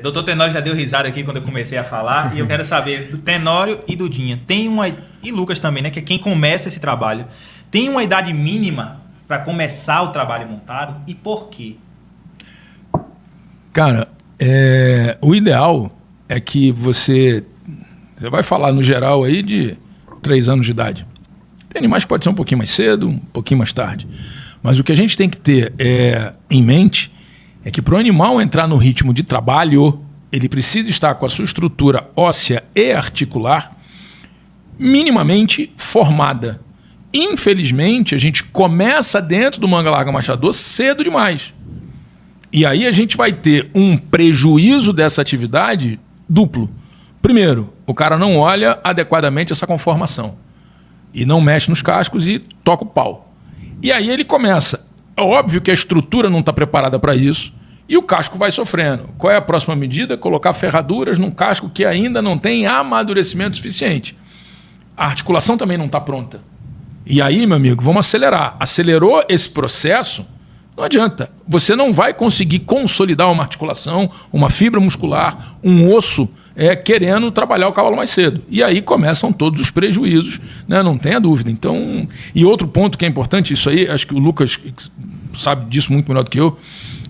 Doutor Tenório já deu risada aqui quando eu comecei a falar e eu quero saber do Tenório e do Dinha. E Lucas também, né? Que é quem começa esse trabalho. Tem uma idade mínima para começar o trabalho montado e por quê? Cara, o ideal é que você vai falar no geral aí de 3 anos de idade. Tem animais que pode ser um pouquinho mais cedo, um pouquinho mais tarde. Mas o que a gente tem que ter em mente é que para o animal entrar no ritmo de trabalho, ele precisa estar com a sua estrutura óssea e articular minimamente formada. Infelizmente, a gente começa dentro do manga larga machador cedo demais. E aí a gente vai ter um prejuízo dessa atividade duplo. Primeiro, o cara não olha adequadamente essa conformação. E não mexe nos cascos e toca o pau. E aí ele começa. É óbvio que a estrutura não está preparada para isso e o casco vai sofrendo. Qual é a próxima medida? Colocar ferraduras num casco que ainda não tem amadurecimento suficiente. A articulação também não está pronta. E aí, meu amigo, vamos acelerar. Acelerou esse processo, não adianta. Você não vai conseguir consolidar uma articulação, uma fibra muscular, um osso querendo trabalhar o cavalo mais cedo. E aí começam todos os prejuízos, né? Não tenha dúvida. Então, e outro ponto que é importante, isso aí, acho que o Lucas sabe disso muito melhor do que eu,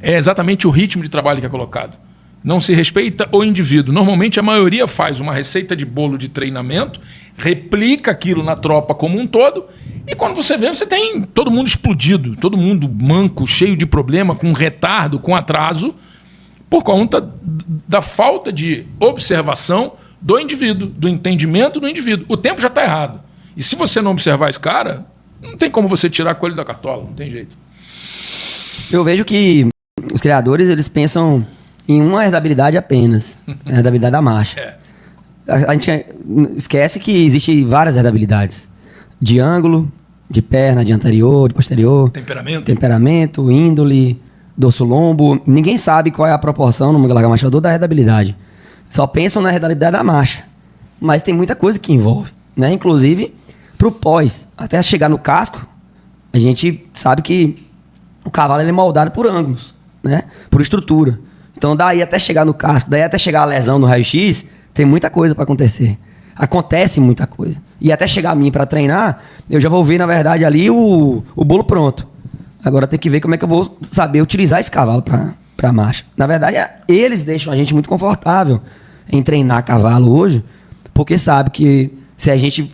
é exatamente o ritmo de trabalho que é colocado. Não se respeita o indivíduo. Normalmente a maioria faz uma receita de bolo de treinamento, replica aquilo na tropa como um todo, e quando você vê, você tem todo mundo explodido, todo mundo manco, cheio de problema, com retardo, com atraso, por conta da falta de observação do indivíduo, do entendimento do indivíduo. O tempo já está errado. E se você não observar esse cara, não tem como você tirar coelho da cartola, não tem jeito. Eu vejo que os criadores, eles pensam em uma herdabilidade apenas, a herdabilidade da marcha. A gente esquece que existem várias herdabilidades. De ângulo, de perna, de anterior, de posterior. Temperamento, índole, dorso lombo. Ninguém sabe qual é a proporção no manga larga machador da herdabilidade. Só pensam na herdabilidade da marcha. Mas tem muita coisa que envolve, né? Inclusive, pro pós, até chegar no casco, a gente sabe que o cavalo ele é moldado por ângulos, né? Por estrutura. Então, daí até chegar no casco, daí até chegar a lesão no raio-x, tem muita coisa para acontecer. Acontece muita coisa. E até chegar a mim para treinar, eu já vou ver, na verdade, ali o bolo pronto. Agora tem que ver como é que eu vou saber utilizar esse cavalo para marcha. Na verdade, eles deixam a gente muito confortável em treinar cavalo hoje, porque sabe que se a gente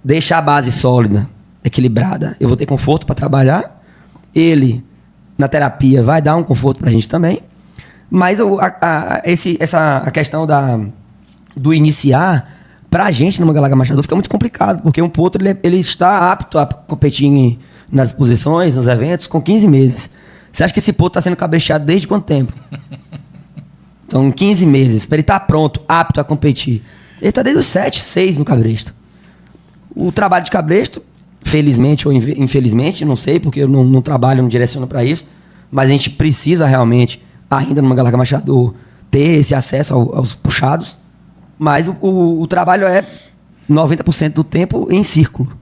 deixar a base sólida, equilibrada, eu vou ter conforto para trabalhar. Ele, na terapia, vai dar um conforto para a gente também. Mas a questão do iniciar, pra gente no manga larga machador fica muito complicado, porque um potro ele está apto a competir nas exposições, nos eventos, com 15 meses. Você acha que esse potro está sendo cabrechado desde quanto tempo? Então, 15 meses, para ele estar pronto, apto a competir. Ele está desde os 7, 6 no cabresto. O trabalho de cabresto, felizmente ou infelizmente, não sei, porque eu não trabalho, não direciono para isso, mas a gente precisa realmente, ainda no manga larga machador, ter esse acesso aos puxados. Mas o trabalho é 90% do tempo em círculo.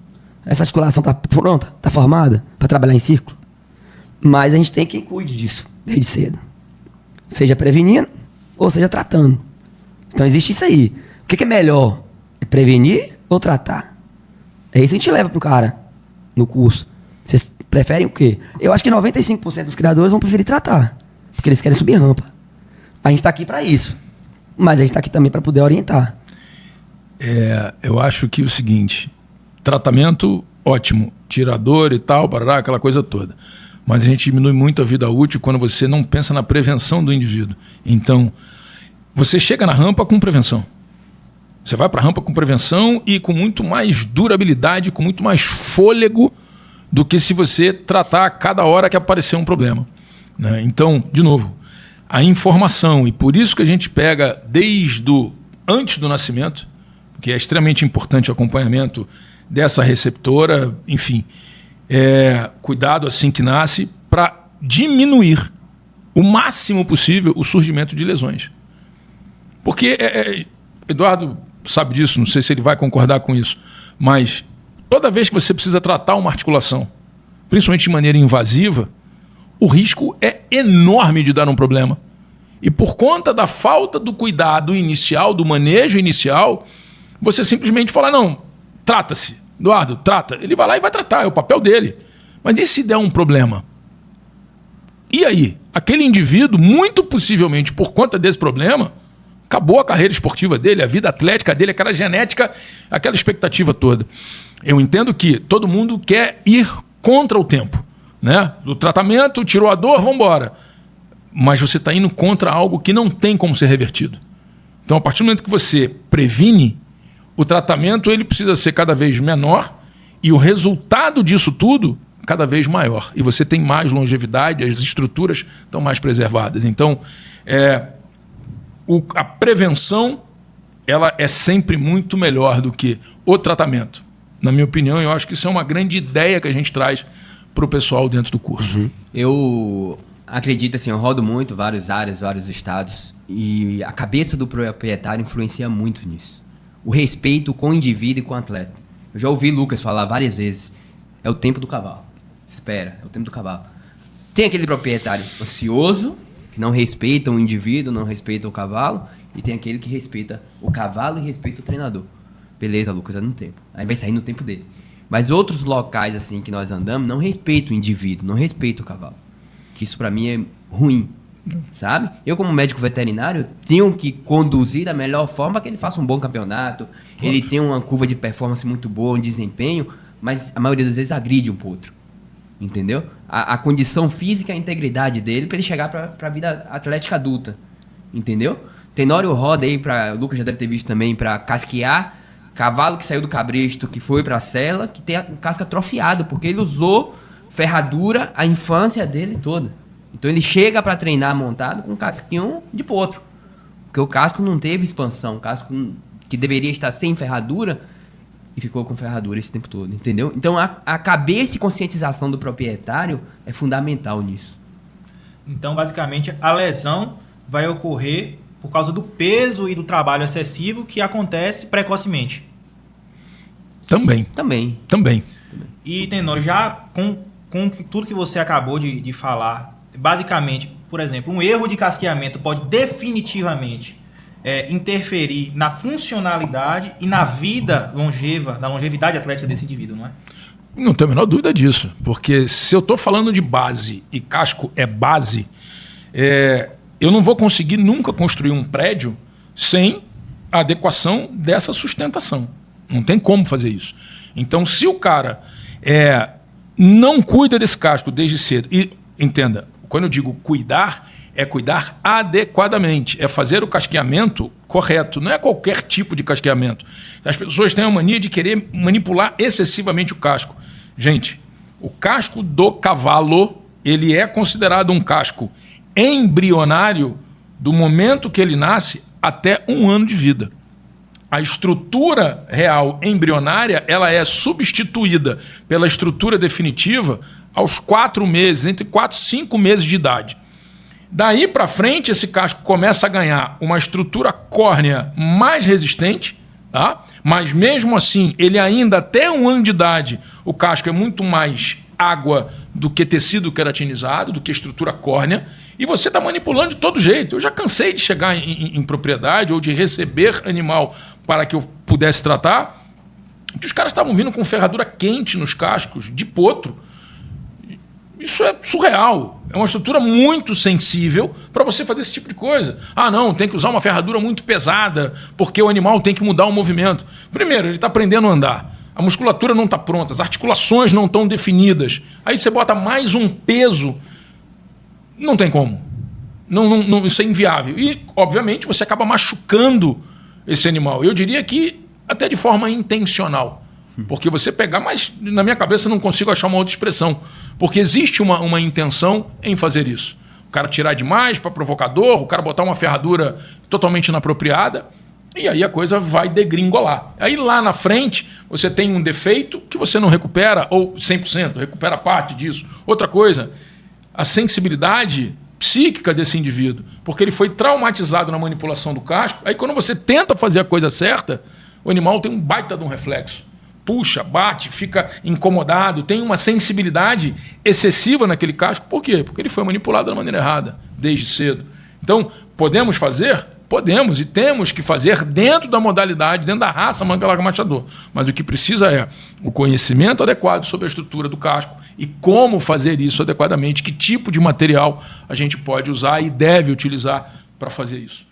Essa articulação está pronta, está formada para trabalhar em círculo. Mas a gente tem quem cuide disso desde cedo. Seja prevenindo ou seja tratando. Então existe isso aí. O que é melhor? É prevenir ou tratar? É isso que a gente leva pro cara no curso. Vocês preferem o quê? Eu acho que 95% dos criadores vão preferir tratar. Porque eles querem subir rampa. A gente está aqui para isso. Mas a gente está aqui também para poder orientar. Eu acho que o seguinte, tratamento, ótimo, tirador e tal, parará, aquela coisa toda. Mas a gente diminui muito a vida útil quando você não pensa na prevenção do indivíduo. Então, você chega na rampa com prevenção. Você vai para a rampa com prevenção e com muito mais durabilidade, com muito mais fôlego do que se você tratar a cada hora que aparecer um problema, né? Então, de novo, a informação, e por isso que a gente pega antes do nascimento, que é extremamente importante o acompanhamento dessa receptora, enfim, cuidado assim que nasce, para diminuir o máximo possível o surgimento de lesões. Porque, Eduardo sabe disso, não sei se ele vai concordar com isso, mas toda vez que você precisa tratar uma articulação, principalmente de maneira invasiva, o risco é enorme de dar um problema. E por conta da falta do cuidado inicial, do manejo inicial, você simplesmente fala, não, trata-se. Eduardo, trata. Ele vai lá e vai tratar, é o papel dele. Mas e se der um problema? E aí? Aquele indivíduo, muito possivelmente por conta desse problema, acabou a carreira esportiva dele, a vida atlética dele, aquela genética, aquela expectativa toda. Eu entendo que todo mundo quer ir contra o tempo, né? Do tratamento, tirou a dor, vamos embora. Mas você está indo contra algo que não tem como ser revertido. Então, a partir do momento que você previne, o tratamento ele precisa ser cada vez menor e o resultado disso tudo cada vez maior. E você tem mais longevidade, as estruturas estão mais preservadas. Então, a prevenção ela é sempre muito melhor do que o tratamento. Na minha opinião, eu acho que isso é uma grande ideia que a gente traz para o pessoal dentro do curso. Uhum. Eu acredito assim, eu rodo muito, várias áreas, vários estados, e a cabeça do proprietário influencia muito nisso. O respeito com o indivíduo e com o atleta. Eu já ouvi Lucas falar várias vezes, é o tempo do cavalo. Espera, é o tempo do cavalo. Tem aquele proprietário ansioso, que não respeita o indivíduo, não respeita o cavalo, e tem aquele que respeita o cavalo e respeita o treinador. Beleza, Lucas, é no tempo. Aí vai sair no tempo dele. Mas outros locais assim que nós andamos não respeitam o indivíduo, não respeitam o cavalo. Que isso pra mim é ruim, sabe? Eu como médico veterinário tenho que conduzir da melhor forma para que ele faça um bom campeonato, ele tenha uma curva de performance muito boa, um desempenho, mas a maioria das vezes agride um outro. Entendeu? A condição física e a integridade dele para ele chegar para a vida atlética adulta. Entendeu? Tenório roda aí, o Lucas já deve ter visto também, para casquear cavalo que saiu do cabresto, que foi para a sela, que tem a casca atrofiada, porque ele usou ferradura a infância dele toda. Então ele chega para treinar montado com um casquinho de potro. Porque o casco não teve expansão, o casco que deveria estar sem ferradura e ficou com ferradura esse tempo todo, entendeu? Então a cabeça e conscientização do proprietário é fundamental nisso. Então, basicamente, a lesão vai ocorrer por causa do peso e do trabalho excessivo que acontece precocemente. Também. E, Tenório, já com tudo que você acabou de falar, basicamente, por exemplo, um erro de casqueamento pode definitivamente interferir na funcionalidade e na vida longeva, na longevidade atlética desse indivíduo, não é? Não tenho a menor dúvida disso, porque se eu estou falando de base e casco é base, eu não vou conseguir nunca construir um prédio sem a adequação dessa sustentação. Não tem como fazer isso. Então, se o cara não cuida desse casco desde cedo, e entenda, quando eu digo cuidar, é cuidar adequadamente, é fazer o casqueamento correto, não é qualquer tipo de casqueamento. As pessoas têm a mania de querer manipular excessivamente o casco. Gente, o casco do cavalo, ele é considerado um casco embrionário do momento que ele nasce até 1 ano de vida. A estrutura real embrionária, ela é substituída pela estrutura definitiva aos 4 meses, entre 4 e 5 meses de idade. Daí para frente, esse casco começa a ganhar uma estrutura córnea mais resistente, tá? Mas mesmo assim, ele ainda até 1 ano de idade, o casco é muito mais água do que tecido queratinizado, do que estrutura córnea, e você está manipulando de todo jeito. Eu já cansei de chegar em propriedade ou de receber animal para que eu pudesse tratar, que os caras estavam vindo com ferradura quente nos cascos, de potro. Isso é surreal. É uma estrutura muito sensível para você fazer esse tipo de coisa. Ah, não, tem que usar uma ferradura muito pesada, porque o animal tem que mudar o movimento. Primeiro, ele está aprendendo a andar. A musculatura não está pronta, as articulações não estão definidas. Aí você bota mais um peso. Não tem como. Não, isso é inviável. E, obviamente, você acaba machucando esse animal. Eu diria que até de forma intencional. Porque você pegar, mas na minha cabeça não consigo achar uma outra expressão. Porque existe uma intenção em fazer isso. O cara tirar demais para provocador, o cara botar uma ferradura totalmente inapropriada, e aí a coisa vai degringolar. Aí lá na frente você tem um defeito que você não recupera, ou 100%, recupera parte disso. Outra coisa, a sensibilidade psíquica desse indivíduo, porque ele foi traumatizado na manipulação do casco. Aí quando você tenta fazer a coisa certa, o animal tem um baita de um reflexo. Puxa, bate, fica incomodado, tem uma sensibilidade excessiva naquele casco. Por quê? Porque ele foi manipulado da maneira errada, desde cedo. Então, Podemos fazer? Podemos e temos que fazer dentro da modalidade, dentro da raça manca larga machador. Mas o que precisa é o conhecimento adequado sobre a estrutura do casco e como fazer isso adequadamente, que tipo de material a gente pode usar e deve utilizar para fazer isso.